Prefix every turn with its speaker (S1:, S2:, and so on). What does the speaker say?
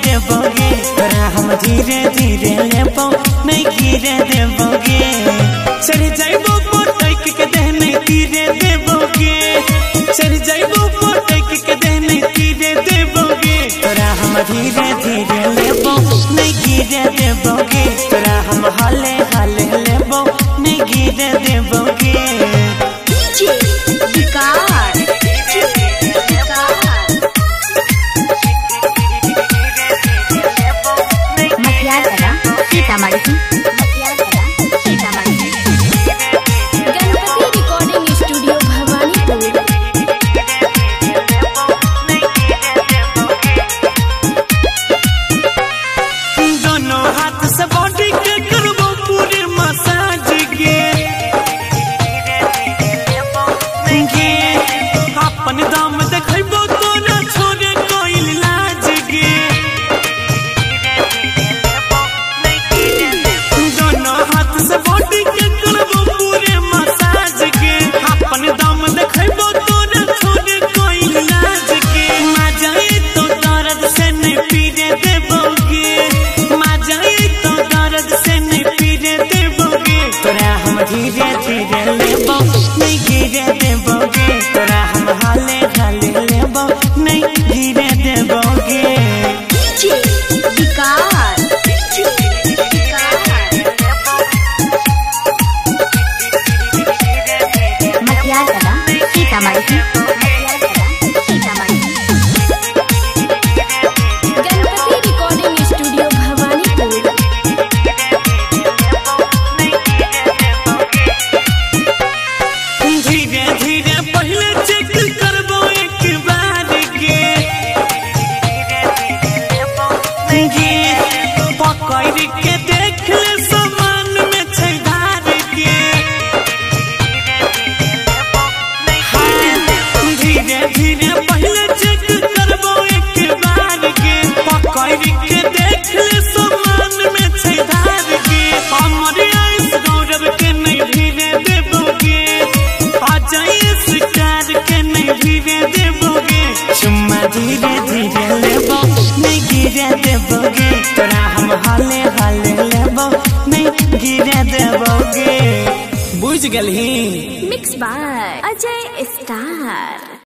S1: देबोगे तोरा हम धीरे धीरे लेबो नहीं गिरे देबोगे चढ़ जाइबो पटक के देह नहीं गिरे देबोगे चढ़ जाइबो पटक के देह नहीं गिरे देबोगे तोरा हम धीरे धीरे लेबो नहीं गिरे देबोगे तोरा हम हाले हाले लेबो नहीं गिरे देबोगे
S2: गणपति रिकॉर्डिंग स्टूडियो भवानीपुर।
S1: दोनों हाथ से बॉडी के करबो पूरे मसाज के अपन दाम देखबो तो ना छोड़े कोई लाज के दोनों हाथ से बॉडी के करबो पूरे मसाज के अपन दाम देखबो तो ना छोड़े कोई लाज के मजा तो दर्द से नहीं पीरे देबोगे मजा तो दर्द से नहीं पीरे देबोगे तोरा हम धीरे धीरे लेबो नहीं गिरे देबोगे तोरा हम हाले हाले लेबो नहीं गिरे देबोगे
S2: गणपति रिकॉर्डिंग स्टूडियो भवानीपुर।
S1: धीरे धीरे पहले चेक करबो एक बार के पकड़ के देख ले सामान में छेदार के धीरे धीरे पहले चेक करबो एक बार के पकड़ के देख ले सामान में छेदार के हमारे आइस गौरव के नहीं धीरे देबोगे अजय शिकार के नहीं धीरे देबोगे चुम्मा धीरे धीरे लेबो नहीं गिरे देबोगे तोरा हम हाले हाले लेबो नहीं गिरे देबोगे बुझ गेलही।
S2: Mix by Ajay star.